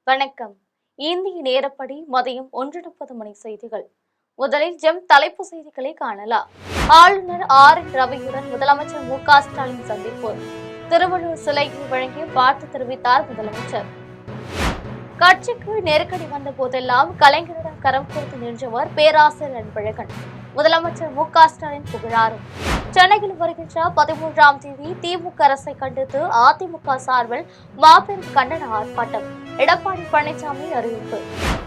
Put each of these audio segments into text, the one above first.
வணக்கம். இந்திய நேரப்படி மதியம் 1:30 மணி செய்திகள். முதலில் தலைப்பு செய்திகளை காணலாம். ஆளுநர் ரவியுடன் முதலமைச்சர் ஸ்டாலின் சந்திப்பு. திருவள்ளுவர் சிலைக்கு வழங்கி வாழ்த்து தெரிவித்தார் முதலமைச்சர். கட்சிக்கு நெருக்கடி வந்த போதெல்லாம் கலைஞரிடம் கரம் கோர்த்து நின்றவர் பேராசிரியர் அன்பழகன். முதலமைச்சர் ஸ்டாலின் புகழாரம். சென்னையில் வருகின்ற 13ஆம் தேதி திமுக அரசை கண்டித்து அதிமுக சார்பில் மாபெரும் கண்டன ஆர்ப்பாட்டம். எடப்பாடி பழனிசாமி அறிவிப்பு.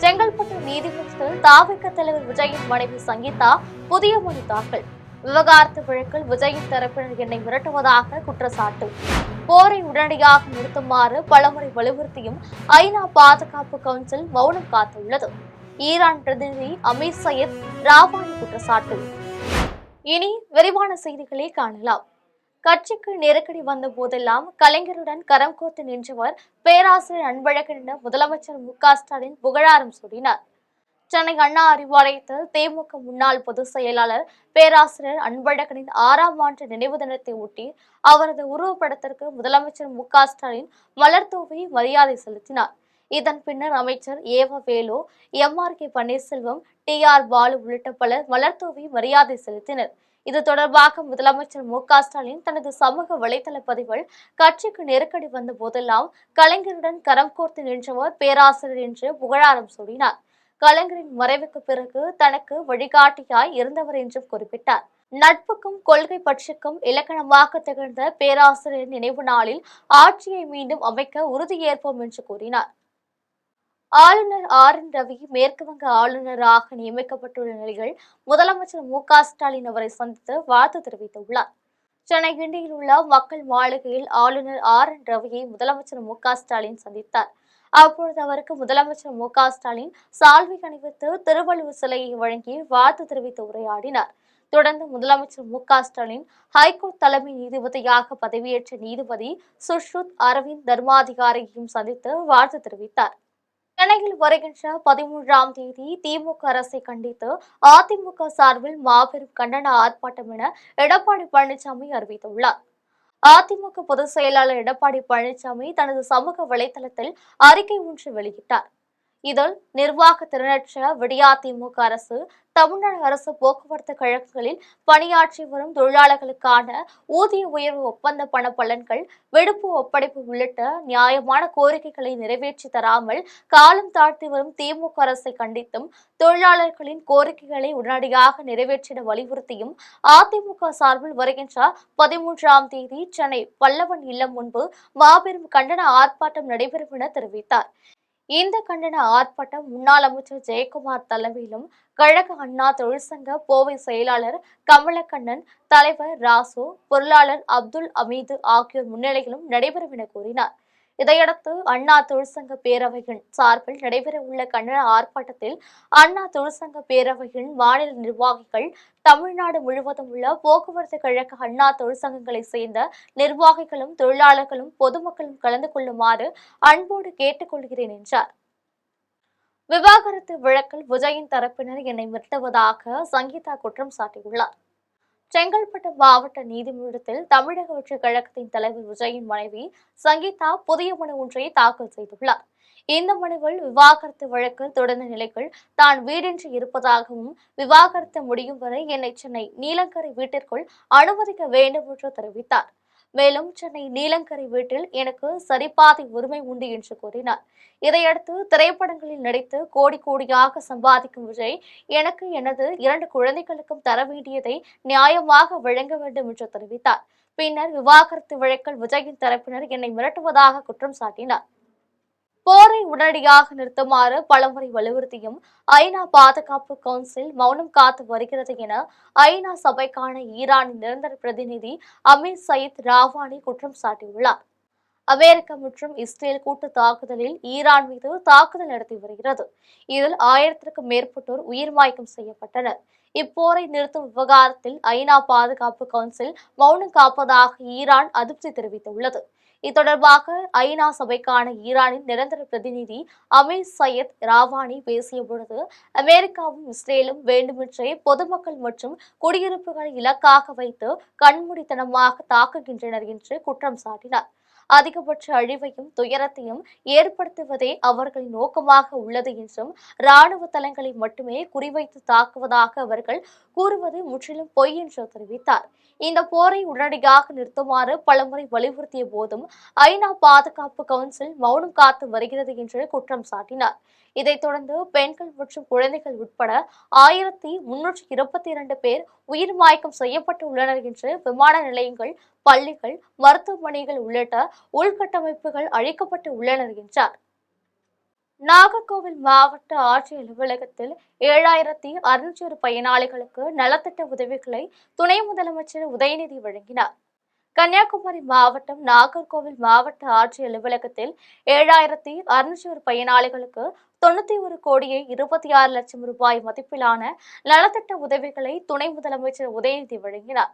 செங்கல்பட்டு நீதிமன்றத்தில் தாவிக தலைவர் விஜயின் மனைவி சங்கீதா புதிய மனு தாக்கல். விவகாரத்து வழக்கில் விஜயின் தரப்பினர் என்னை மிரட்டுவதாக குற்றச்சாட்டு. போரை உடனடியாக நிறுத்துமாறு பலமுறை வலியுறுத்தியும் ஐநா பாதுகாப்பு கவுன்சில் மௌனம் காத்துள்ளது. ஈரான் பிரதிநிதி அமீர் சையத் ராவானி குற்றச்சாட்டு. இனி விரிவான செய்திகளை காணலாம். கட்சிக்கு நெருக்கடி வந்த போதெல்லாம் கலைஞருடன் கரம் கோர்த்து நின்றவர் பேராசிரியர் அன்பழகன் என முதலமைச்சர் ஸ்டாலின் புகழாரம் சூடினார். சென்னை அண்ணா அறிவாலயத்தில் திமுக முன்னாள் பொதுச் செயலாளர் பேராசிரியர் அன்பழகனின் 6ஆம் ஆண்டு நினைவு தினத்தை ஒட்டி அவரது உருவப்படத்திற்கு முதலமைச்சர் ஸ்டாலின் மலர் தூவி மரியாதை செலுத்தினார். இதன் பின்னர் அமைச்சர் வேலு, MRK பன்னீர்செல்வம், TR பாலு உள்ளிட்ட பலர் மலர் தூவி மரியாதை செலுத்தினர். இது தொடர்பாக முதலமைச்சர் ஸ்டாலின் தனது சமூக வலைதள பதிவில் கட்சிக்கு நெருக்கடி வந்த போதெல்லாம் கலைஞருடன் கரம் கோர்த்து நின்றவர் பேராசிரியர் என்று புகழாரம் சூடினார். கலைஞரின் மறைவுக்கு பிறகு தனக்கு வழிகாட்டியாய் இருந்தவர் என்றும் குறிப்பிட்டார். நட்புக்கும் கொள்கை பற்றுக்கும் இலக்கணமாக திகழ்ந்த பேராசிரியர் நினைவு நாளில் ஆட்சியை மீண்டும் அமைக்க உறுதியேற்போம் என்று கூறினார். ஆளுநர் ரவி மேற்குவங்க ஆளுநராக நியமிக்கப்பட்டுள்ள நிலையில் முதலமைச்சர் ஸ்டாலின் அவரை சந்தித்து வாழ்த்து தெரிவித்துள்ளார். சென்னை கிண்டியில் உள்ள மக்கள் மாளிகையில் ஆளுநர் ரவியை முதலமைச்சர் ஸ்டாலின் சந்தித்தார். அப்பொழுது அவருக்கு முதலமைச்சர் ஸ்டாலின் சால்வை அணிவித்து திருவள்ளுவர் சிலையை வழங்கி வாழ்த்து தெரிவித்து உரையாடினார். தொடர்ந்து முதலமைச்சர் ஸ்டாலின் ஹைகோர்ட் தலைமை நீதிபதியாக பதவியேற்ற நீதிபதி சுஷ்ருத் அரவிந்த் தர்மாதிகாரியையும் சந்தித்து வாழ்த்து தெரிவித்தார். சென்னையில் வருகின்ற 13ஆம் தேதி திமுக அரசை கண்டித்து அதிமுக சார்பில் மாபெரும் கண்டன ஆர்ப்பாட்டம் என எடப்பாடி பழனிசாமி அறிவித்துள்ளார். அதிமுக பொதுச் செயலாளர் எடப்பாடி பழனிசாமி தனது சமூக வலைதளத்தில் அறிக்கை ஒன்று வெளியிட்டார். இதில் நிர்வாக திறனற்ற விடியாதிமுக அரசு தமிழ்நாடு அரசு போக்குவரத்து கழகங்களில் பணியாற்றி வரும் தொழிலாளர்களுக்கான ஊதிய உயர்வு ஒப்பந்த பண பலன்கள், விடுப்பு ஒப்படைப்பு உள்ளிட்ட நியாயமான கோரிக்கைகளை நிறைவேற்றி தராமல் காலம் தாழ்த்தி வரும் திமுக அரசை கண்டித்தும் தொழிலாளர்களின் கோரிக்கைகளை உடனடியாக நிறைவேற்றிட வலியுறுத்தியும் அதிமுக சார்பில் வருகின்ற 13ஆம் தேதி சென்னை பல்லவன் இல்லம் முன்பு மாபெரும் கண்டன ஆர்ப்பாட்டம் நடைபெறும் என தெரிவித்தார். இந்த கண்டன ஆர்ப்பாட்டம் முன்னாள் அமைச்சர் ஜெயக்குமார் தலைமையிலும் கழக அண்ணா தொழிற்சங்க கோவை செயலாளர் கமலக்கண்ணன், தலைவர் ராசு, பொருளாளர் அப்துல் அமீது ஆகியோர் முன்னிலையிலும் நடைபெறும் என கூறினார். இதையடுத்து அண்ணா தொழிற்சங்க பேரவையின் சார்பில் நடைபெறவுள்ள கண்டன ஆர்ப்பாட்டத்தில் அண்ணா தொழிற்சங்க பேரவையின் மாநில நிர்வாகிகள், தமிழ்நாடு முழுவதும் உள்ள போக்குவரத்து கழக அண்ணா தொழிற்சங்கங்களை சேர்ந்த நிர்வாகிகளும் தொழிலாளர்களும் பொதுமக்களும் கலந்து கொள்ளுமாறு அன்போடு கேட்டுக் கொள்கிறேன் என்றார். விவாகரத்து வழக்கில் விஜயின் தரப்பினர் என்னை மிரட்டுவதாக சங்கீதா குற்றம் சாட்டியுள்ளார். செங்கல்பட்டு மாவட்ட நீதிமன்றத்தில் தமிழக வெற்றிக் கழகத்தின் தலைவர் விஜயின் மனைவி சங்கீதா புதிய மனு ஒன்றை தாக்கல் செய்துள்ளார். இந்த மனுவில் விவாகரத்து வழக்கு தொடர்ந்த நிலையில் தான் வீடின்றி இருப்பதாகவும் விவாகரத்து முடியும் வரை என்னை சென்னை நீலங்கரை வீட்டிற்குள் அனுமதிக்க வேண்டும் என்று தெரிவித்தார். மேலும் சென்னை நீலங்கரை வீட்டில் எனக்கு சரிபாதி உரிமை உண்டு என்று கூறினார். இதையடுத்து திரைப்படங்களில் நடித்து கோடி கோடியாக சம்பாதிக்கும் விஜய் எனக்கு எனது 2 குழந்தைகளுக்கும் தர வேண்டியதை நியாயமாக வழங்க வேண்டும் என்று தெரிவித்தார். பின்னர் விவாகரத்து வழக்கில் விஜயின் தரப்பினர் என்னை மிரட்டுவதாக குற்றம் சாட்டினார். போரை உடனடியாக நிறுத்துமாறு பலமுறை வலியுறுத்தியும் ஐநா பாதுகாப்பு கவுன்சில் மௌனம் காத்து வருகிறது என ஐநா சபைக்கான ஈரானின் நிரந்தர பிரதிநிதி அமீர் சயித் ராவானி குற்றம் சாட்டியுள்ளார். அமெரிக்கா மற்றும் இஸ்ரேல் கூட்டு தாக்குதலில் ஈரான் மீது தாக்குதல் நடத்தி வருகிறது. இதில் 1000க்கும் மேற்பட்டோர் உயிர் மாய்க்கம் செய்யப்பட்டனர். இப்போரை நிறுத்தும் விவகாரத்தில் ஐநா பாதுகாப்பு கவுன்சில் மௌனம் காப்பதாக ஈரான் அதிருப்தி தெரிவித்துள்ளது. இது தொடர்பாக ஐநா சபைக்கான ஈரானின் நிரந்தர பிரதிநிதி அமீர் சையத் ராவானி பேசிய பொழுது அமெரிக்காவும் இஸ்ரேலும் வேண்டுமென்றே பொதுமக்கள் மற்றும் குடியிருப்புகளை இலக்காக வைத்து கண்மூடித்தனமாக தாக்குகின்றனர் என்று குற்றம் சாட்டினார். அதிகபட்ச அழிவையும் துயரத்தையும் ஏற்படுத்துவதே அவர்களின் நோக்கமாக உள்ளது என்றும் ராணுவ தளங்களை மட்டுமே குறிவைத்து தாக்குவதாக அவர்கள் கூறுவது முற்றிலும் பொய் என்று தெரிவித்தார். இந்த போரை உடனடியாக நிறுத்துமாறு பலமுறை வலியுறுத்திய போதும் ஐநா பாதுகாப்பு கவுன்சில் மௌனம் காத்து வருகிறது என்று குற்றம் சாட்டினார். இதைத் தொடர்ந்து பெண்கள் மற்றும் குழந்தைகள் உட்பட 1322 பேர் உயிர் மாய்க்கம் செய்யப்பட்டு உள்ளனர் என்று விமான நிலையங்கள், பள்ளிகள், மருத்துவமனைகள் உள்ளிட்ட உள்கட்டமைப்புகள் அழிக்கப்பட்டு உள்ளனர் என்றார். நாகர்கோவில் மாவட்ட ஆட்சியர் அலுவலகத்தில் 7601 பயனாளிகளுக்கு நலத்திட்ட உதவிகளை துணை முதலமைச்சர் உதயநிதி வழங்கினார். கன்னியாகுமரி மாவட்டம் நாகர்கோவில் மாவட்ட ஆட்சியர் அலுவலகத்தில் 7601 பயனாளிகளுக்கு 91 கோடியே 26 லட்சம் ரூபாய் மதிப்பிலான நலத்திட்ட உதவிகளை துணை முதலமைச்சர் உதயநிதி வழங்கினார்.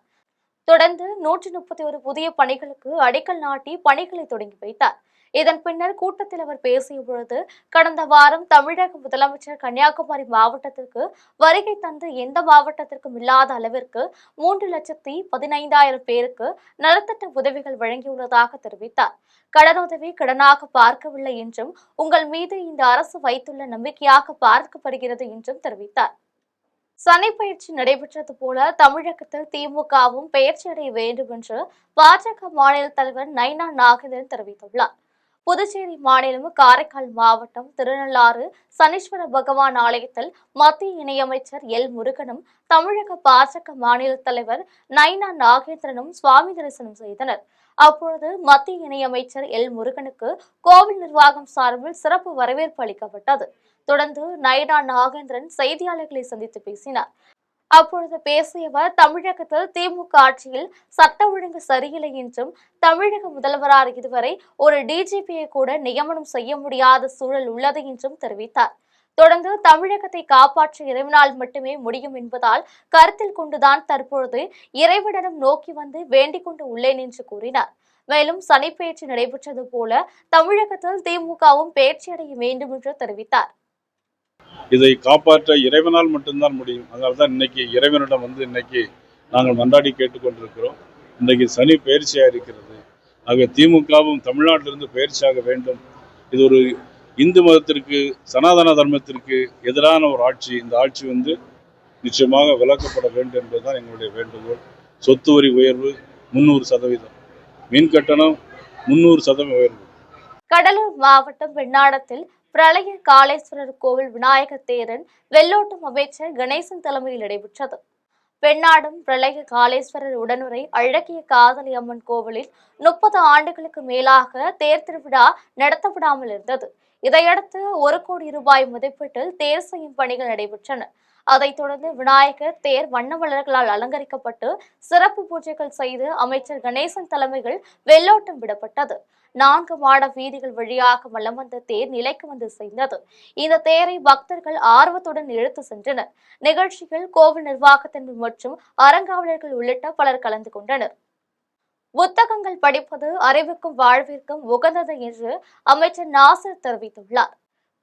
தொடர்ந்து 131 புதிய பணிகளுக்கு அடிக்கல் நாட்டி பணிகளை தொடங்கி வைத்தார். இதன் பின்னர் கூட்டத்தில் அவர் பேசிய பொழுது, கடந்த வாரம் தமிழக முதலமைச்சர் கன்னியாகுமரி மாவட்டத்திற்கு வருகை தந்து எந்த மாவட்டத்திற்கும் இல்லாத அளவிற்கு 3,15,000 பேருக்கு நலத்திட்ட உதவிகள் வழங்கியுள்ளதாக தெரிவித்தார். கடனுதவி கடனாக பார்க்கவில்லை என்றும் உங்கள் மீது இந்த அரசு வைத்துள்ள நம்பிக்கையாக பார்க்கப்படுகிறது என்றும் தெரிவித்தார். சனி பயிற்சி நடைபெற்றது போல தமிழகத்தில் திமுகவும் பயிற்சி அடைய வேண்டும் என்று பாஜக மாநில தலைவர் நைனா நாகேந்திரன் தெரிவித்துள்ளார். புதுச்சேரி மாநிலம் காரைக்கால் மாவட்டம் திருநள்ளாறு சனீஸ்வர பகவான் ஆலயத்தில் மத்திய இணையமைச்சர் எல் முருகனும் தமிழக பாஜக மாநில தலைவர் நைனா நாகேந்திரனும் சுவாமி தரிசனம் செய்தனர். அப்பொழுது மத்திய இணையமைச்சர் எல் முருகனுக்கு கோவில் நிர்வாகம் சார்பில் சிறப்பு வரவேற்பு அளிக்கப்பட்டது. தொடர்ந்து நைனா நாகேந்திரன் செய்தியாளர்களை சந்தித்து பேசினார். அப்பொழுது பேசியவர், தமிழகத்தில் திமுக ஆட்சியில் சட்ட ஒழுங்கு சரியில்லை என்றும் தமிழக முதல்வரால் இதுவரை ஒரு டிஜிபியை கூட நியமனம் செய்ய முடியாத சூழல் உள்ளது என்றும் தெரிவித்தார். தொடர்ந்து தமிழகத்தை காப்பாற்ற இறைவனால் மட்டுமே முடியும் என்பதால் கருத்தில் கொண்டுதான் தற்பொழுது இறைவனிடம் நோக்கி வந்து வேண்டிக் கொண்டு உள்ளேன் என்று கூறினார். மேலும் சனிப்பெயர்ச்சி நடைபெற்றது போல தமிழகத்தில் திமுகவும் பெயர்ச்சி அடைய வேண்டும் என்று தெரிவித்தார். இதை காப்பாற்ற இறைவனால் மட்டும்தான் முடியும். அதனால்தான் இன்னைக்கு இறைவனிடம் இன்னைக்கு நாங்கள் மன்றாடி கேட்டுக்கொண்டிருக்கிறோம். இன்றைக்கு சனி பயிற்சியாக இருக்கிறது. ஆக திமுகவும் தமிழ்நாட்டிலிருந்து பயிற்சியாக வேண்டும். இது ஒரு இந்து மதத்திற்கு, சனாதன தர்மத்திற்கு எதிரான ஒரு ஆட்சி. இந்த ஆட்சி நிச்சயமாக விலக்கப்பட வேண்டும் என்பதுதான் எங்களுடைய வேண்டுகோள். சொத்து வரி உயர்வு 300%, மின் கட்டணம் 300% உயர்வு. கடலூர் மாவட்டம் வெண்ணாடத்தில் பிரளய காளேஸ்வரர் கோவில் விநாயகர் தேரன் வெள்ளோட்டம் அமைச்சர் கணேசன் தலைமையில் நடைபெற்றது. வெண்ணாடம் பிரளய காளேஸ்வரர் உடனுரை அழகிய காதலி அம்மன் கோவிலில் 30 ஆண்டுகளுக்கு மேலாக தேர் திருவிழா நடத்தப்படாமல் இருந்தது. இதையடுத்து 1 கோடி ரூபாய் மதிப்பீட்டில் தேர் செய்யும் பணிகள் நடைபெற்றன. அதைத் தொடர்ந்து விநாயகர் தேர் வண்ண மலர்களால் அலங்கரிக்கப்பட்டு சிறப்பு பூஜைகள் செய்து அமைச்சர் கணேசன் தலைமையில் வெள்ளோட்டம் விடப்பட்டது. 4 மாட வீதிகள் வழியாக வலம் வந்த தேர் நிலைக்கு வந்து சேர்ந்தது. இந்த தேரை பக்தர்கள் ஆர்வத்துடன் இழுத்து சென்றனர். நிகழ்ச்சியில் கோவில் நிர்வாகத்தினர் மற்றும் அறங்காவலர்கள் உள்ளிட்ட பலர் கலந்து கொண்டனர். புத்தகங்கள் படிப்பது அறிவுக்கும் வாழ்விற்கும் உகந்தது என்று அமைச்சர் நாசர் தெரிவித்துள்ளார்.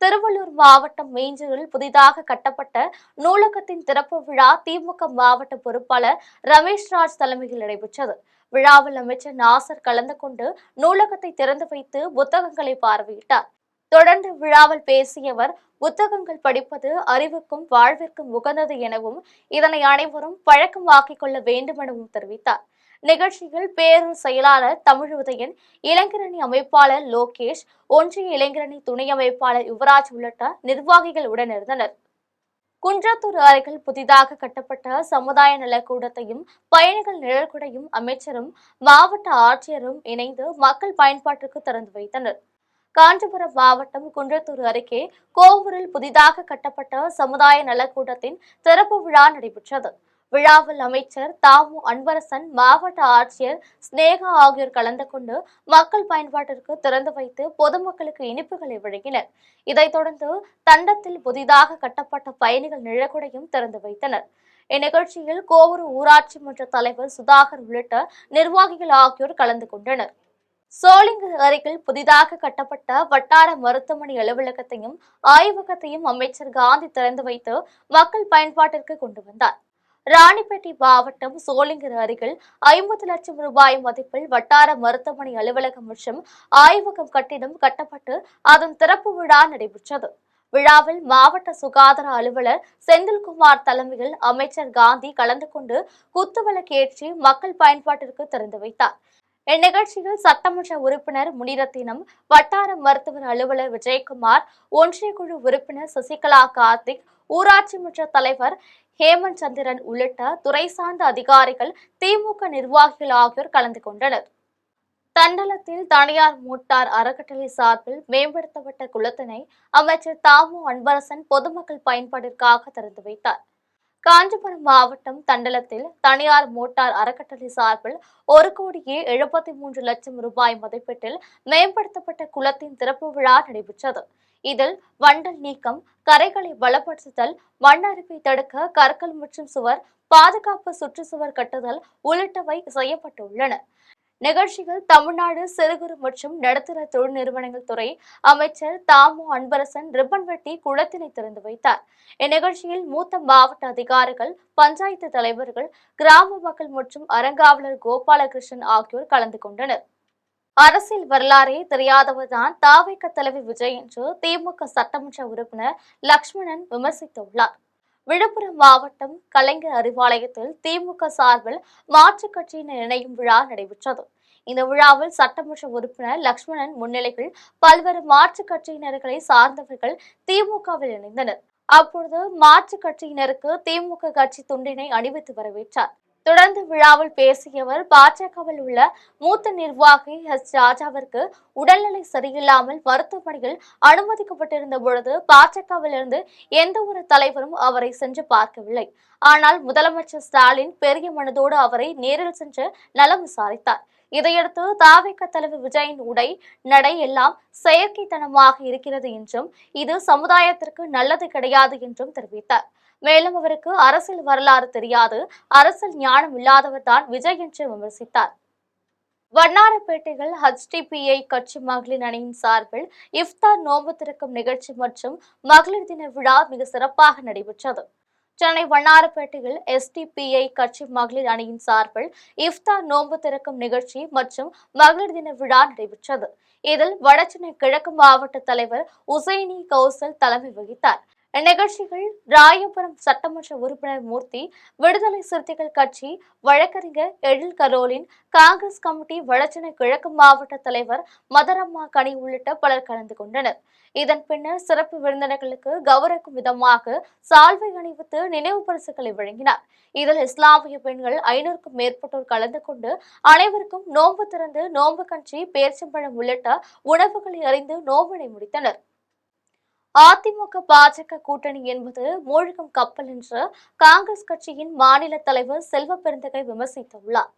திருவள்ளூர் மாவட்டம் மீஞ்சூரில் புதிதாக கட்டப்பட்ட நூலகத்தின் திறப்பு விழா திமுக மாவட்ட பொறுப்பாளர் ரமேஷ்ராஜ் தலைமையில் நடைபெற்றது. விழாவில் அமைச்சர் நாசர் கலந்து கொண்டு நூலகத்தை திறந்து வைத்து புத்தகங்களை பார்வையிட்டார். தொடர்ந்து விழாவில் பேசிய அவர், புத்தகங்கள் படிப்பது அறிவுக்கும் வாழ்விற்கும் உகந்தது எனவும் இதனை அனைவரும் பழக்கமாக்கிக் கொள்ள வேண்டும் எனவும் தெரிவித்தார். நிகழ்ச்சியில் பேரூர் செயலாளர் தமிழ் உதயன், இளைஞரணி அமைப்பாளர் லோகேஷ், ஒன்றிய இளைஞரணி துணை அமைப்பாளர் யுவராஜ் உள்ளிட்ட நிர்வாகிகள் உடனிருந்தனர். குன்றத்தூர் அருகில் புதிதாக கட்டப்பட்ட சமுதாய நலக்கூடத்தையும் பயணிகள் நிழற்குடையும் அமைச்சரும் மாவட்ட ஆட்சியரும் இணைந்து மக்கள் பயன்பாட்டிற்கு திறந்து வைத்தனர். காஞ்சிபுரம் மாவட்டம் குன்றத்தூர் அருகே கோவூரில் புதிதாக கட்டப்பட்ட சமுதாய நலக்கூடத்தின் திறப்பு விழா நடைபெற்றது. விழாவில் அமைச்சர் தாமு அன்பரசன், மாவட்ட ஆட்சியர் ஸ்னேகா ஆகியோர் கலந்து கொண்டு மக்கள் பயன்பாட்டிற்கு திறந்து வைத்து பொதுமக்களுக்கு இனிப்புகளை வழங்கினர். இதைத் தொடர்ந்து தண்டத்தில் புதிதாக கட்டப்பட்ட பயணிகள் நிழற்குடையும் திறந்து வைத்தனர். இந்நிகழ்ச்சியில் கோவூர் ஊராட்சி மன்ற தலைவர் சுதாகர் உள்ளிட்ட நிர்வாகிகள் ஆகியோர் கலந்து கொண்டனர். சோளிங்கர் அருகில் புதிதாக கட்டப்பட்ட வட்டார மருத்துவமனை அலுவலகத்தையும் ஆய்வகத்தையும் அமைச்சர் காந்தி திறந்து வைத்து மக்கள் பயன்பாட்டிற்கு கொண்டு வந்தார். ராணிப்பேட்டை மாவட்டம் சோளிங்கர் அருகில் 50 லட்சம் ரூபாய் மதிப்பில் வட்டார மருத்துவமனை அலுவலகம் மற்றும் ஆய்வகம் கட்டிடம் கட்டப்பட்டு அதன் திறப்பு விழா நடைபெற்றது. விழாவில் மாவட்ட சுகாதார அலுவலர் செந்தில்குமார் தலைமையில் அமைச்சர் காந்தி கலந்து கொண்டு குத்துவிளக்கேற்றி மக்கள் பயன்பாட்டிற்கு திறந்து வைத்தார். இந்நிகழ்ச்சியில் சட்டமன்ற உறுப்பினர் முனிரத்தினம், வட்டார மருத்துவர் அலுவலர் விஜயகுமார், ஒன்றிய குழு உறுப்பினர் சசிகலா கார்த்திக், ஊராட்சி மன்ற தலைவர் ஹேமந்த் சந்திரன் உள்ளிட்ட துறை சார்ந்த அதிகாரிகள், திமுக நிர்வாகிகள் ஆகியோர் கலந்து கொண்டனர். தண்டலத்தில் தனியார் மோட்டார் அறக்கட்டளை சார்பில் மேம்படுத்தப்பட்ட குளத்தினை அமைச்சர் தாமு அன்பரசன் பொதுமக்கள் பயன்பாட்டிற்காக திறந்து வைத்தார். காஞ்சிபுரம் மாவட்டம் தண்டலத்தில் தனியார் மோட்டார் அறக்கட்டளை சார்பில் 1,73 லட்சம் ரூபாய் மதிப்பீட்டில் மேம்படுத்தப்பட்ட குளத்தின் திறப்பு விழா நடைபெற்றது. இதில் வண்டல் நீக்கம், கரைகளை பலப்படுத்துதல், மண் அரிப்பை தடுக்க கற்கள் மற்றும் சுவர், பாதுகாப்பு சுற்றுச்சுவர் கட்டுதல் உள்ளிட்டவை செய்யப்பட்டுள்ளன. நிகழ்ச்சியில் தமிழ்நாடு சிறு குறு மற்றும் நடுத்தர தொழில் நிறுவனங்கள் துறை அமைச்சர் தாமு அன்பரசன் ரிப்பன் வெட்டி குளத்தினை திறந்து வைத்தார். இந்நிகழ்ச்சியில் மூத்த மாவட்ட அதிகாரிகள், பஞ்சாயத்து தலைவர்கள், கிராம மக்கள் மற்றும் அறங்காவலர் கோபாலகிருஷ்ணன் ஆகியோர் கலந்து கொண்டனர். அரசியல் வரலாறே தெரியாதவர்தான் தாவேக தலைவர் விஜய் என்று திமுக சட்டமன்ற உறுப்பினர் லட்சுமணன் விமர்சித்துள்ளார். விழுப்புரம் மாவட்டம் கலைஞர் அறிவாலயத்தில் திமுக சார்பில் மாற்றுக் கட்சியினர் இணையும் விழா நடைபெற்றது. இந்த விழாவில் சட்டமன்ற உறுப்பினர் லட்சுமணன் முன்னிலையில் பல்வேறு மாற்றுக் கட்சியினர்களை சார்ந்தவர்கள் திமுகவில் இணைந்தனர். அப்பொழுது மாற்றுக் கட்சியினருக்கு திமுக கட்சி துண்டினை அணிவித்து வரவேற்றார். தொடர்ந்து விழாவில் பேசிய அவர், பாஜகவில் உள்ள மூத்த நிர்வாகி ராஜாவிற்கு உடல்நிலை சரியில்லாமல் மருத்துவமனையில் அனுமதிக்கப்பட்டிருந்த பொழுது பாஜகவிலிருந்து எந்த ஒரு தலைவரும் அவரை சென்று பார்க்கவில்லை. ஆனால் முதலமைச்சர் ஸ்டாலின் பெரிய மனதோடு அவரை நேரில் சென்று நலம் விசாரித்தார். இதையடுத்து தாவேக தலைவர் விஜயின் உடை, நடை எல்லாம் செயற்கைத்தனமாக இருக்கிறது என்றும் இது சமுதாயத்திற்கு நல்லது கிடையாது என்றும் தெரிவித்தார். மேலும் அவருக்கு அரசியல் வரலாறு தெரியாது, அரசியல் ஞானம் இல்லாதவர் தான் விஜய் என்று விமர்சித்தார். வண்ணாரப்பேட்டையில் HDPI கட்சி மகளிர் அணியின் சார்பில் இஃப்தார் நோன்பு திறக்கும் நிகழ்ச்சி மற்றும் மகளிர் தின விழா மிக சிறப்பாக நடைபெற்றது. சென்னை வண்ணாரப்பேட்டையில் SDPI கட்சி மகளிர் அணியின் சார்பில் இஃப்தார் நோன்பு திறக்கும் நிகழ்ச்சி மற்றும் மகளிர் தின விழா நடைபெற்றது. இதில் வடசென்னை கிழக்கு மாவட்ட தலைவர் உசைனி கௌசல் தலைமை வகித்தார். இந்நிகழ்ச்சிகள் ராயபுரம் சட்டமன்ற உறுப்பினர் மூர்த்தி, விடுதலை சிறுத்தைகள் கட்சி வழக்கறிஞர் எழில் கரோலின், காங்கிரஸ் கமிட்டி வடசென்னை கிழக்கு மாவட்ட தலைவர் மதரம்மா கனி உள்ளிட்ட பலர் கலந்து கொண்டனர். இதன் பின்னர் சிறப்பு விருந்தினர்களுக்கு கௌரவிக்கும் விதமாக சால்வை அணிவித்து நினைவு பரிசுகளை வழங்கினார். இதில் இஸ்லாமிய பெண்கள் 500க்கும் மேற்பட்டோர் கலந்து கொண்டு அனைவருக்கும் நோன்பு திறந்து நோன்பு கஞ்சி, பேரிச்சம்பழம் உள்ளிட்ட உணவுகளை அறிந்து நோம்பினை முடித்தனர். அதிமுக பாஜக கூட்டணி என்பது மூழ்கும் கப்பல் என்று காங்கிரஸ் கட்சியின் மாநில தலைவர் செல்வ பெருந்தகை விமர்சித்துள்ளார்.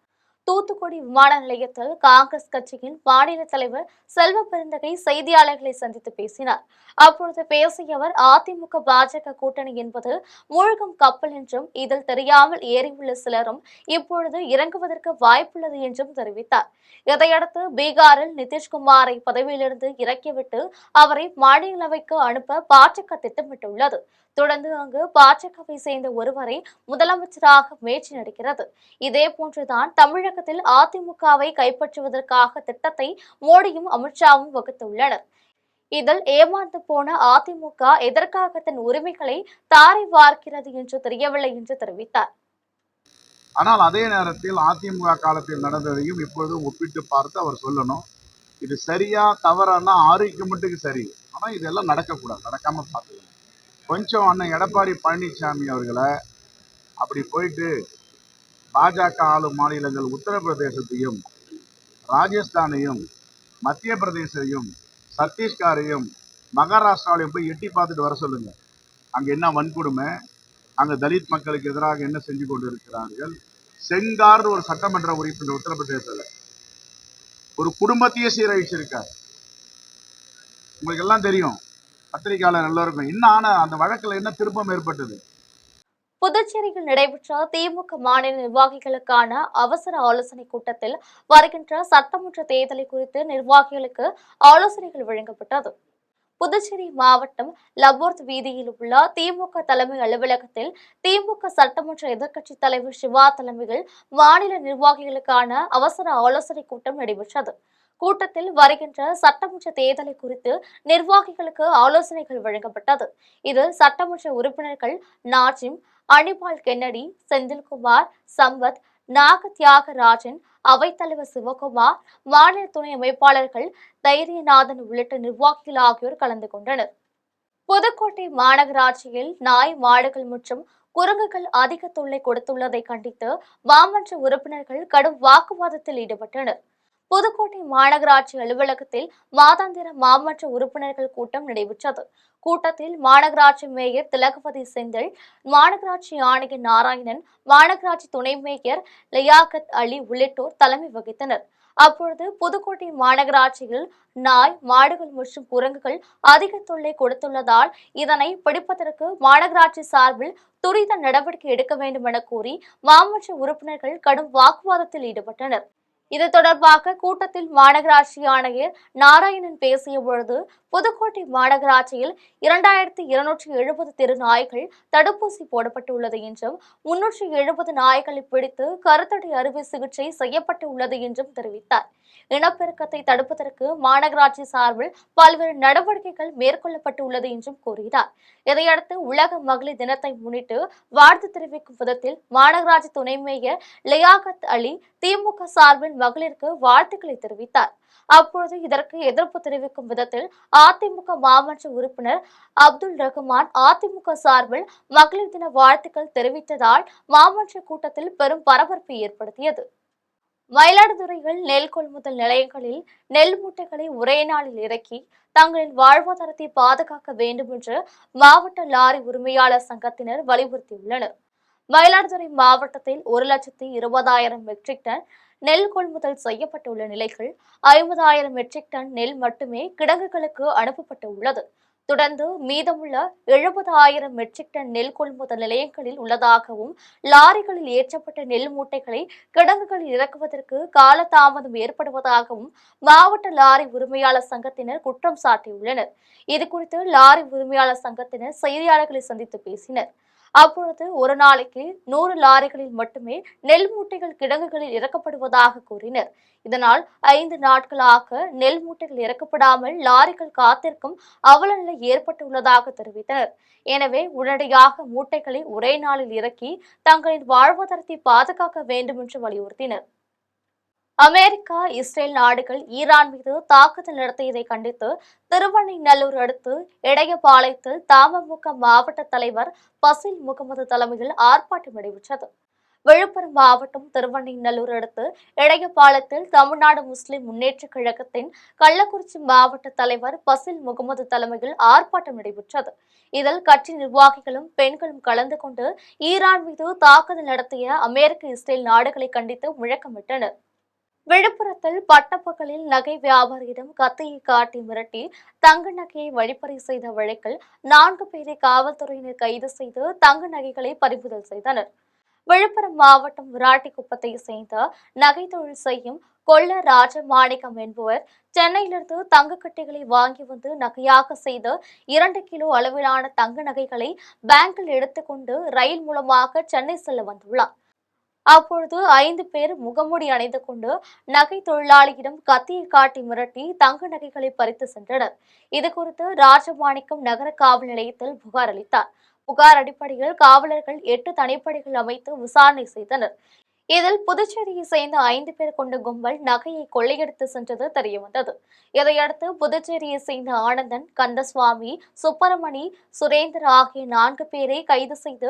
தூத்துக்குடி விமான நிலையத்தில் காங்கிரஸ் கட்சியின் மாநில தலைவர் செல்வ பெருந்தகை செய்தியாளர்களை சந்தித்து பேசினார். அப்பொழுது பேசிய அவர், அதிமுக பாஜக கூட்டணி என்பது மூழ்கும் கப்பல் என்றும் இதில் தெரியாமல் ஏறியுள்ள சிலரும் இப்பொழுது இறங்குவதற்கு வாய்ப்புள்ளது என்றும் தெரிவித்தார். இதையடுத்து பீகாரில் நிதிஷ்குமாரை பதவியிலிருந்து இறக்கிவிட்டு அவரை மாநிலங்களவைக்கு அனுப்ப பாஜக திட்டமிட்டுள்ளது. தொடர்ந்து அங்கு பாஜகவை சேர்ந்த ஒருவரை முதலமைச்சராக முயற்சி நடக்கிறது. இதே போன்றுதான் தமிழகத்தில் அதிமுகவை கைப்பற்றுவதற்காக திட்டத்தை மோடியும் அமித்ஷாவும் வகுத்துள்ளனர். இதில் ஏமாந்து போன அதிமுக எதற்காக தன் உரிமைகளை தாரை வார்க்கிறது என்று தெரியவில்லை என்று தெரிவித்தார். ஆனால் அதே நேரத்தில் அதிமுக காலத்தில் நடந்ததையும் இப்பொழுது ஒப்பிட்டு பார்த்து அவர் சொல்லணும். இது சரியா தவறானா ஆரோக்கியமட்டுக்கு சரி, ஆனா இதெல்லாம் நடக்கக்கூடாது, நடக்காம பார்த்துக்கணும். கொஞ்சம் அண்ணன் எடப்பாடி பழனிசாமி அவர்களை அப்படி போயிட்டு பாஜக ஆளும் மாநிலங்கள் உத்தரப்பிரதேசத்தையும், ராஜஸ்தானையும், மத்திய பிரதேசத்தையும், சத்தீஸ்கரையும், மகாராஷ்டிராவையும் போய் எட்டி பார்த்துட்டு வர சொல்லுங்க. அங்க என்ன வன்கொடுமை, அங்க தலித் மக்களுக்கு எதிராக என்ன செஞ்சு கொண்டு இருக்கிறார்கள். செங்கார் ஒரு சட்டமன்ற உறுப்பினர் உத்தரப்பிரதேசத்துல ஒரு குடும்பத்தையே சீரழிச்சிருக்கார். உங்களுக்கு எல்லாம் தெரியும், பத்திரிகையாளர் எல்லாருக்கும். என்ன ஆனா அந்த வழக்குல என்ன திருப்பம் ஏற்பட்டது? புதுச்சேரியில் நடைபெற்ற திமுக மாநில நிர்வாகிகளுக்கான அவசர ஆலோசனை கூட்டத்தில் வருகின்ற சட்டமன்ற தேர்தலை குறித்து நிர்வாகிகளுக்கு ஆலோசனைகள் வழங்கப்பட்டது. புதுச்சேரி மாவட்டம் லபோர்த் வீதியில் உள்ள திமுக தலைமை அலுவலகத்தில் திமுக சட்டமன்ற எதிர்க்கட்சித் தலைவர் சிவா தலைமையில் மாநில நிர்வாகிகளுக்கான அவசர ஆலோசனைக் கூட்டம் நடைபெற்றது. கூட்டத்தில் வருகின்ற சட்டமன்ற தேர்தலை குறித்து நிர்வாகிகளுக்கு ஆலோசனைகள் வழங்கப்பட்டது. இதில் சட்டமன்ற உறுப்பினர்கள் நாஜிம், அனிபால் கென்னடி, செந்தில்குமார், சம்பத், நாக தியாகராஜன், அவைத்தலைவர் சிவகுமார், மாநில துணை அமைப்பாளர்கள் தைரியநாதன் உள்ளிட்ட நிர்வாகிகள் ஆகியோர் கலந்து கொண்டனர். புதுக்கோட்டை மாநகராட்சியில் நாய், மாடுகள் மற்றும் குரங்குகள் அதிக தொல்லை கொடுத்துள்ளதை கண்டித்து மாமன்ற உறுப்பினர்கள் கடும் வாக்குவாதத்தில் ஈடுபட்டனர். புதுக்கோட்டை மாநகராட்சி அலுவலகத்தில் மாதாந்திர மாமன்ற உறுப்பினர்கள் கூட்டம் நடைபெற்றது. கூட்டத்தில் மாநகராட்சி மேயர் திலகவதி செந்தில், மாநகராட்சி ஆணையர் நாராயணன், மாநகராட்சி துணை மேயர் லியாகத் அலி உள்ளிட்டோர் தலைமை வகித்தனர். அப்பொழுது புதுக்கோட்டை மாநகராட்சியில் நாய், மாடுகள் மற்றும் குரங்குகள் அதிக தொல்லை கொடுத்துள்ளதால் இதனை பிடிப்பதற்கு மாநகராட்சி சார்பில் துரித நடவடிக்கை எடுக்க வேண்டும் என கூறி மாமன்ற உறுப்பினர்கள் கடும் வாக்குவாதத்தில் ஈடுபட்டனர். இது தொடர்பாக கூட்டத்தில் மாநகராட்சி ஆணையர் நாராயணன் பேசிய பொழுது, புதுக்கோட்டை மாநகராட்சியில் 2270 தெரு நாய்கள் தடுப்பூசி போடப்பட்டுள்ளது என்றும் 370 நாய்களை பிடித்து கருத்தடை அறுவை சிகிச்சை செய்யப்பட்டு உள்ளது என்றும் தெரிவித்தார். இனப்பெருக்கத்தை தடுப்பதற்கு மாநகராட்சி சார்பில் பல்வேறு நடவடிக்கைகள் மேற்கொள்ளப்பட்டுள்ளது என்றும் கூறினார். இதையடுத்து உலக மகளிர் தினத்தை முன்னிட்டு வாழ்த்து தெரிவிக்கும் விதத்தில் மாநகராட்சி துணை மேயர் லியாகத் அலி திமுக சார்பில் மகளிருக்கு வாழ்த்துக்களை தெரிவித்தார். அப்பொழுது இதற்கு எதிர்ப்பு தெரிவிக்கும் விதத்தில் அதிமுக மாமன்ற உறுப்பினர் அப்துல் ரகுமான் அதிமுக சார்பில் மகளிர் தின வாழ்த்துக்கள் தெரிவித்ததால் மாமன்ற கூட்டத்தில் பெரும் பரபரப்பை ஏற்படுத்தியது. மயிலாடுதுறையில் நெல் கொள்முதல் நிலையங்களில் நெல் மூட்டைகளை ஒரே நாளில் இறக்கி தங்களின் வாழ்வாதாரத்தை பாதுகாக்க வேண்டும் என்று மாவட்ட லாரி உரிமையாளர் சங்கத்தினர் வலியுறுத்தியுள்ளனர். மயிலாடுதுறை மாவட்டத்தில் 1,20,000 மெட்ரிக் டன் நெல் கொள்முதல் செய்யப்பட்டுள்ள நிலையில் 50,000 மெட்ரிக் டன் நெல் மட்டுமே கிடங்குகளுக்கு அனுப்பப்பட்டு உள்ளது. தொடர்ந்து மீதமுள்ள 70,000 மெட்ரிக் டன் நெல் கொள்முதல் நிலையங்களில் உள்ளதாகவும் லாரிகளில் ஏற்றப்பட்ட நெல் மூட்டைகளை கிடங்குகளில் இறக்குவதற்கு காலதாமதம் ஏற்படுவதாகவும் மாவட்ட லாரி உரிமையாளர் சங்கத்தினர் குற்றம் சாட்டியுள்ளனர். இதுகுறித்து லாரி உரிமையாளர் சங்கத்தினர் செய்தியாளர்களை சந்தித்து பேசினர். அப்பொழுது ஒரு நாளைக்கு 100 லாரிகளில் மட்டுமே நெல் மூட்டைகள் கிடங்குகளில் இறக்கப்படுவதாக கூறினர். இதனால் 5 நாட்களாக நெல் மூட்டைகள் இறக்கப்படாமல் லாரிகள் காத்திருக்கும் அவலநிலை ஏற்பட்டுள்ளதாக தெரிவித்தனர். எனவே உடனடியாக மூட்டைகளை ஒரே நாளில் இறக்கி தங்களின் வாழ்வாதாரத்தை பாதுகாக்க வேண்டும் என்று வலியுறுத்தினர். அமெரிக்கா, இஸ்ரேல் நாடுகள் ஈரான் மீது தாக்குதல் நடத்தியதை கண்டித்து திருவண்ணைநல்லூர் அடுத்து எடையபாளையத்தில் தமுமுக மாவட்ட தலைவர் பசில் முகமது தலைமையில் ஆர்ப்பாட்டம் நடைபெற்றது. விழுப்புரம் மாவட்டம் திருவண்ணைநல்லூர் அடுத்து எடையபாளையத்தில் தமிழ்நாடு முஸ்லிம் முன்னேற்ற கழகத்தின் கள்ளக்குறிச்சி மாவட்ட தலைவர் பசில் முகமது தலைமையில் ஆர்ப்பாட்டம் நடைபெற்றது. இதில் கட்சி நிர்வாகிகளும் பெண்களும் கலந்து கொண்டு ஈரான் மீது தாக்குதல் நடத்திய அமெரிக்க, இஸ்ரேல் நாடுகளை கண்டித்து முழக்கமிட்டனர். விழுப்புரத்தில் பட்டப்பகலில் நகை வியாபாரியிடம் கத்தியை காட்டி மிரட்டி தங்க நகையை வழிப்பறி செய்த வழக்கில் 4 பேரை காவல்துறையினர் கைது செய்து தங்க நகைகளை பறிமுதல் செய்தனர். விழுப்புரம் மாவட்டம் விராட்டிக்குப்பத்தை சேர்ந்த நகை தொழில் செய்யும் கொல்ல ராஜமாணிக்கம் என்பவர் சென்னையிலிருந்து தங்க கட்டிகளை வாங்கி வந்து நகையாக செய்து 2 கிலோ அளவிலான தங்க நகைகளை பேங்கில் எடுத்துக்கொண்டு ரயில் மூலமாக சென்னை செல்ல வந்துள்ளார். அப்பொழுது 5 பேர் முகமூடி அணிந்து கொண்டு நகை தொழிலாளியிடம் கத்தியை காட்டி மிரட்டி தங்க நகைகளை பறித்து சென்றனர். இதுகுறித்து ராஜமாணிக்கம் நகர காவல் நிலையத்தில் புகார் அளித்தார். புகார் அடிப்படையில் காவலர்கள் 8 தனிப்படைகள் அமைத்து விசாரணை செய்தனர். இதில் புதுச்சேரியை சேர்ந்த 5 பேர் கொண்ட கும்பல் நகையை கொள்ளையடித்து சென்றது தெரியவந்தது. இதையடுத்து புதுச்சேரியை சேர்ந்த ஆனந்தன், கந்தசுவாமி, சுப்பிரமணி, சுரேந்தர் ஆகிய 4 பேரை கைது செய்து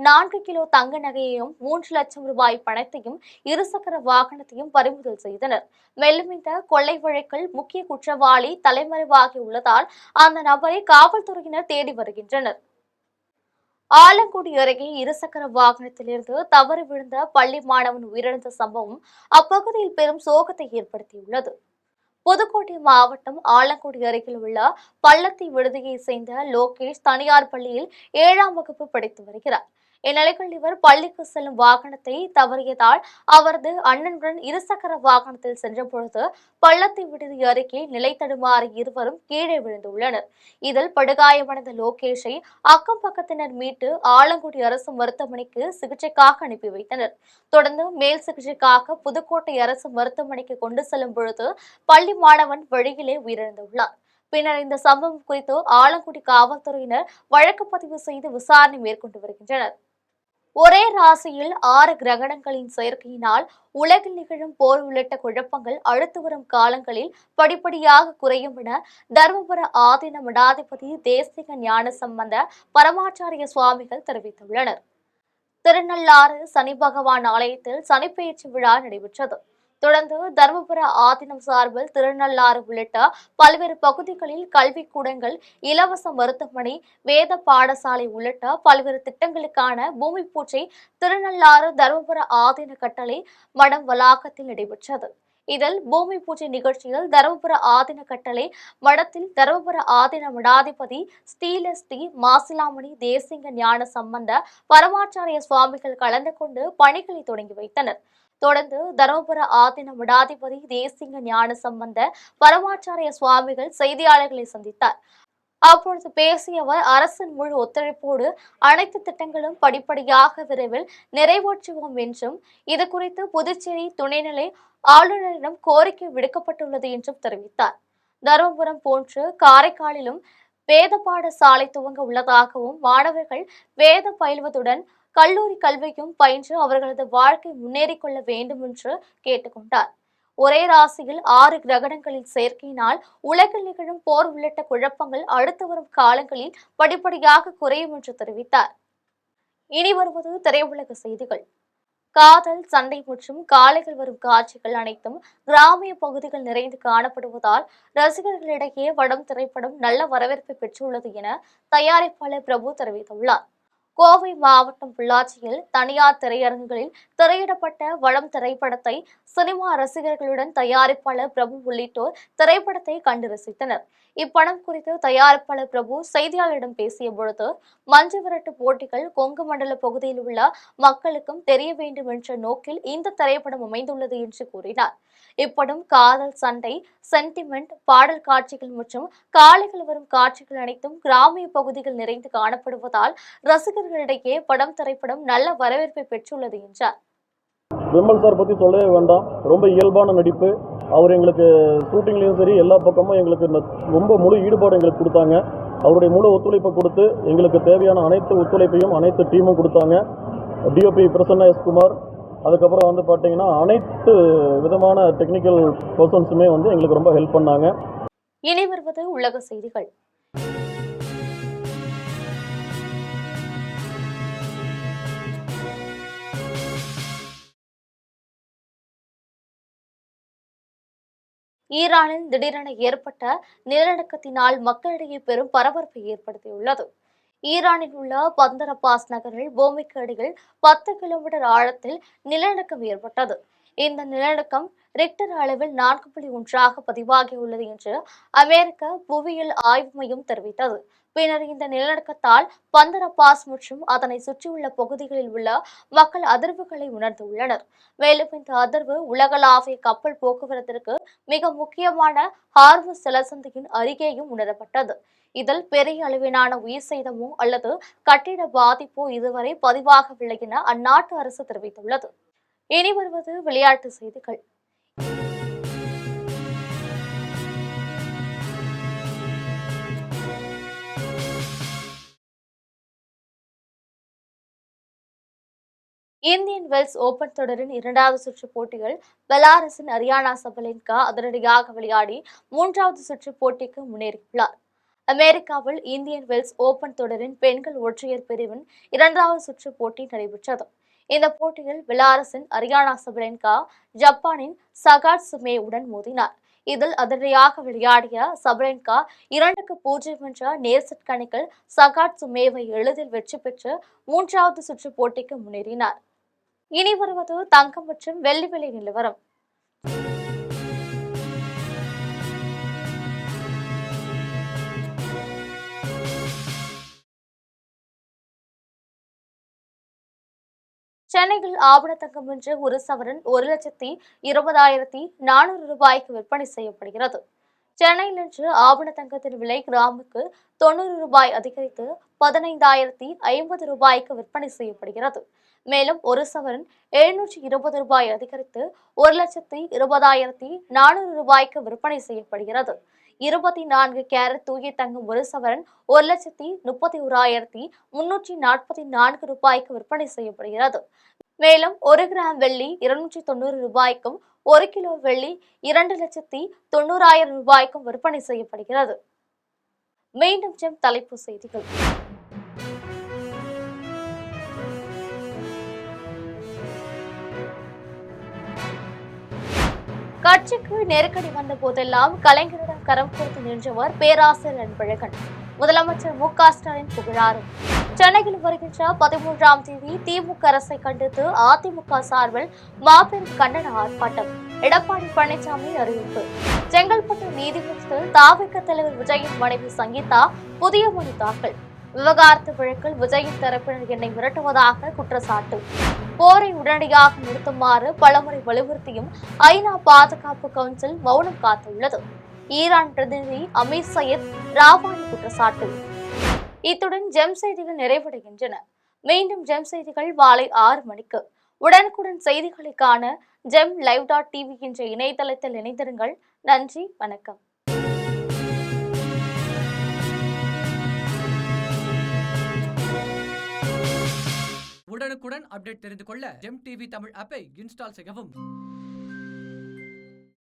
4 கிலோ தங்க நகையையும் 3 லட்சம் ரூபாய் பணத்தையும் 2 சக்கர வாகனத்தையும் பறிமுதல் செய்தனர். மேலும் இந்த கொள்ளை வழக்கில் முக்கிய குற்றவாளி தலைமறைவாகி உள்ளதால் அந்த நபரை காவல்துறையினர் தேடி வருகின்றனர். ஆலங்குடி அருகே 2 சக்கர வாகனத்திலிருந்து தவறி விழுந்த பள்ளி மாணவன் உயிரிழந்த சம்பவம் அப்பகுதியில் பெரும் சோகத்தை ஏற்படுத்தியுள்ளது. புதுக்கோட்டை மாவட்டம் ஆலங்குடி அருகில் உள்ள பள்ளத்தி விடுதியை சேர்ந்த லோகேஷ் தனியார் பள்ளியில் 7ஆம் வகுப்பு படித்து வருகிறார். இந்நிலையில் இவர் பள்ளிக்கு செல்லும் வாகனத்தை தவறியதால் அவரது அண்ணனுடன் இருசக்கர வாகனத்தில் சென்றபொழுது பள்ளத்தை விடுதி அருகே நிலை தடுமாறி இருவரும் கீழே விழுந்துள்ளனர். இதில் படுகாயமடைந்த லோகேஷை அக்கம் பக்கத்தினர் மீட்டு ஆலங்குடி அரசு மருத்துவமனைக்கு சிகிச்சைக்காக அனுப்பி வைத்தனர். தொடர்ந்து மேல் சிகிச்சைக்காக புதுக்கோட்டை அரசு மருத்துவமனைக்கு கொண்டு செல்லும் பொழுது பள்ளி மாணவன் வழியிலே உயிரிழந்துள்ளார். பின்னர் இந்த சம்பவம் குறித்து ஆலங்குடி காவல்துறையினர் வழக்கு பதிவு செய்து விசாரணை மேற்கொண்டு வருகின்றனர். ஒரே ராசியில் 6 கிரகணங்களின் சேர்க்கையினால் உலகில் நிகழும் போர் உள்ளிட்ட குழப்பங்கள் அடுத்து வரும் காலங்களில் படிப்படியாக குறையும் என தர்மபுர ஆதீன மடாதிபதி தேசிக ஞான சம்பந்த பரமாச்சாரிய சுவாமிகள் தெரிவித்துள்ளனர். திருநள்ளாறு சனி பகவான் ஆலயத்தில் சனிப்பெயர்ச்சி விழா நடைபெற்றது. தொடர்ந்து தர்மபுர ஆதீனம் சார்பில் திருநள்ளாறு உள்ளிட்ட பல்வேறு பகுதிகளில் கல்விக்கூடங்கள், இலவச மருத்துவமனை, வேத பாடசாலை உள்ளிட்ட பல்வேறு திட்டங்களுக்கான பூமி பூஜை திருநள்ளாறு தர்மபுர ஆதீன கட்டளை மடம் வளாகத்தில் நடைபெற்றது. இதில் பூமி பூஜை நிகழ்ச்சியில் தர்மபுர ஆதீன கட்டளை மடத்தில் தர்மபுர ஆதீன மடாதிபதி ஸ்ரீ மாசிலாமணி தேசிங்க ஞான சம்பந்த பரமாச்சாரிய சுவாமிகள் கலந்து கொண்டு பணிகளை தொடங்கி வைத்தனர். தொடர்ந்து தர்மபுர ஆதீன மடாதிபதி தேசிங்க ஞான சம்பந்த பரமாச்சாரிய சுவாமிகள் செய்தியாளர்களை சந்தித்தார். அப்பொழுது பேசிய அவர், அரசின் முழு ஒத்துழைப்போடு அனைத்து திட்டங்களும் படிப்படியாக விரைவில் நிறைவேற்றுவோம் என்றும், இதுகுறித்து புதுச்சேரி துணைநிலை ஆளுநரிடம் கோரிக்கை விடுக்கப்பட்டுள்ளது என்றும் தெரிவித்தார். தருமபுரம் போன்று காரைக்காலிலும் வேத பாடசாலை துவங்க உள்ளதாகவும், மாணவர்கள் வேதம் பயில்வதுடன் கல்லூரி கல்வியும் பயின்று அவர்களது வாழ்க்கை முன்னேறிக் கொள்ள வேண்டும் என்று கேட்டுக்கொண்டார். ஒரே ராசியில் 6 கிரகணங்களின் சேர்க்கையினால் உலகில் நிகழும் போர் உள்ளிட்ட குழப்பங்கள் அடுத்து வரும் காலங்களில் படிப்படியாக குறையும் என்று தெரிவித்தார். இனி வருவது திரையுலக செய்திகள். காதல், சண்டை மற்றும் காளைகள் வரும் காட்சிகள் அனைத்தும் கிராமிய பகுதிகள் நிறைந்து காணப்படுவதால் ரசிகர்களிடையே வடம் திரைப்படம் நல்ல வரவேற்பை பெற்றுள்ளது என தயாரிப்பாளர் பிரபு தெரிவித்துள்ளார். கோவை மாவட்டம் பொள்ளாச்சியில் தனியார் திரையரங்குகளில் திரையிடப்பட்ட வடம் திரைப்படத்தை சினிமா ரசிகர்களுடன் தயாரிப்பாளர் பிரபு உள்ளிட்டோர் திரைப்படத்தை கண்டு ரசித்தனர். இப்படம் குறித்து தயாரிப்பாளர் பிரபு செய்தியாளரிடம் பேசிய பொழுது, மஞ்சு விரட்டு போட்டிகள் கொங்கு மண்டல பகுதியில் உள்ள மக்களுக்கும் தெரிய வேண்டும் என்ற நோக்கில் இந்த திரைப்படம் அமைந்துள்ளது என்று கூறினார். இப்படம் காதல், சண்டை, சென்டிமெண்ட், பாடல் காட்சிகள் மற்றும் காளைகள் வரும் காட்சிகள் அனைத்தும் கிராமிய பகுதிகள் நிறைந்து காணப்படுவதால் ரசிகர்களிடையே படம் திரைப்படம் நல்ல வரவேற்பை பெற்றுள்ளது என்றார். விமல் சார் பற்றி சொல்லவே வேண்டாம். ரொம்ப இயல்பான நடிப்பு. அவர் எங்களுக்கு ஷூட்டிங்லேயும் சரி எல்லா பக்கமும் எங்களுக்கு ரொம்ப முழு ஈடுபாடு எங்களுக்கு கொடுத்தாங்க. அவருடைய முழு ஒத்துழைப்பை கொடுத்து எங்களுக்கு தேவையான அனைத்து ஒத்துழைப்பையும் அனைத்து டீமும் கொடுத்தாங்க. டிஓபி பிரசன்னா எஸ் குமார், அதுக்கப்புறம் வந்து பார்த்தீங்கன்னா அனைத்து விதமான டெக்னிக்கல் பர்சன்ஸுமே வந்து எங்களுக்கு ரொம்ப ஹெல்ப் பண்ணாங்க. இனி வருவது உலக செய்திகள். ஈரானில் திடீரென ஏற்பட்ட நிலநடுக்கத்தினால் மக்களிடையே பெரும் பரபரப்பை ஏற்படுத்தியுள்ளது. ஈரானில் உள்ள பந்தர் அப்பாஸ் நகரில் பூமிக்கு அடியில் 10 கிலோமீட்டர் ஆழத்தில் நிலநடுக்கம் ஏற்பட்டது. இந்த நிலநடுக்கம் ரிக்டர் அளவில் 4.1 பதிவாகியுள்ளது என்று அமெரிக்க புவியியல் ஆய்வு மையம் தெரிவித்தது. பின்னர் இந்த நிலநடுக்கத்தால் பந்தர் அப்பாஸ் மற்றும் அதனை சுற்றியுள்ள பகுதிகளில் உள்ள மக்கள் அதிர்வுகளை உணர்ந்துள்ளனர். மேலும் இந்த அதிர்வு உலகளாவிய கப்பல் போக்குவரத்திற்கு மிக முக்கியமான ஹார்முஸ் ஜலசந்தியின் அருகேயும் உணரப்பட்டது. இதில் பெரிய அளவிலான உயிர் சேதமோ அல்லது கட்டிட பாதிப்போ இதுவரை பதிவாகவில்லை என அந்நாட்டு அரசு தெரிவித்துள்ளது. இனி வருவது விளையாட்டு செய்திகள். இந்தியன் வெல்ஸ் ஓபன் தொடரின் 2வது சுற்று போட்டிகள் பெலாரஸின் அரியானா சபலென்கா அதிரடியாக விளையாடி 3வது சுற்று போட்டிக்கு முன்னேறியுள்ளார். அமெரிக்காவில் இந்தியன் வெல்ஸ் ஓபன் தொடரின் பெண்கள் ஒற்றையர் பிரிவின் 2வது சுற்று போட்டி நடைபெற்றது. இந்த போட்டியில் பெலாரஸின் அரியானா சபலென்கா ஜப்பானின் சகாட்சுமேவுடன் மோதினார். இதில் அதிரடியாக விளையாடிய சபலென்கா 2-0 என்ற நேர் செட் கணக்கில் சகாட்சுமேவை எளிதில் வெற்றி பெற்று 3வது சுற்று போட்டிக்கு முன்னேறினார். இனி வருவது தங்கம் மற்றும் வெள்ளி விலை நிலவரம். சென்னையில் ஆபண தங்கம் இன்று ஒரு சவரன் 1,20,400 ரூபாய்க்கு விற்பனை செய்யப்படுகிறது. சென்னையில் இன்று ஆபண தங்கத்தின் விலை கிராமுக்கு 90 ரூபாய் அதிகரித்து 15,050 ரூபாய்க்கு விற்பனை செய்யப்படுகிறது. மேலும் ஒரு சவரன் 720 ரூபாய் அதிகரித்து 1,20,400 ரூபாய்க்கு விற்பனை செய்யப்படுகிறது. 24 கேரட் தூய தங்கம் ஒரு சவரன் 1,31,344 ரூபாய்க்கு விற்பனை செய்யப்படுகிறது. மேலும் 1 கிராம் வெள்ளி 290 ரூபாய்க்கும் 1 கிலோ வெள்ளி 2,90,000 ரூபாய்க்கும் விற்பனை செய்யப்படுகிறது. மீண்டும் தலைப்புச் செய்திகள். கட்சிக்கு நெருக்கடி வந்த போதெல்லாம் கலைஞரிடம் கரம் கோர்த்து நின்றவர் பேராசிரியர் அன்பழகன். முதலமைச்சர் மு.க.ஸ்டாலின் புகழாரம். சென்னையில் வருகின்ற 13ஆம் தேதி திமுக அரசை கண்டித்து அதிமுக சார்பில் மாபெரும் கண்டன ஆர்ப்பாட்டம். எடப்பாடி பழனிசாமி அறிவிப்பு. செங்கல்பட்டு நீதிமன்றத்தில் தாவேக தலைவர் விஜயின் மனைவி சங்கீதா புதிய மனு தாக்கல். விவகாரத்து வழக்கில் விஜயின் தரப்பினர் என்னை மிரட்டுவதாக குற்றச்சாட்டு. போரை உடனடியாக நிறுத்துமாறு பலமுறை வலியுறுத்தியும் ஐநா பாதுகாப்பு கவுன்சில் மௌனம் காத்துள்ளது. ஈரான் பிரதிநிதி அமீர் சையத் ராவானி குற்றச்சாட்டு. இத்துடன் ஜெம் செய்திகள் நிறைவடைகின்றன. மீண்டும் ஜெம் செய்திகள் மாலை 6 மணிக்கு. உடனுக்குடன் செய்திகளை காண GemLive.tv என்ற இணையதளத்தில் இணைந்திருங்கள். நன்றி, வணக்கம். உடனுக்குடன் அப்டேட் தெரிந்து கொள்ள ஜெம் டிவி தமிழ் ஆப்பை இன்ஸ்டால் செய்யவும்.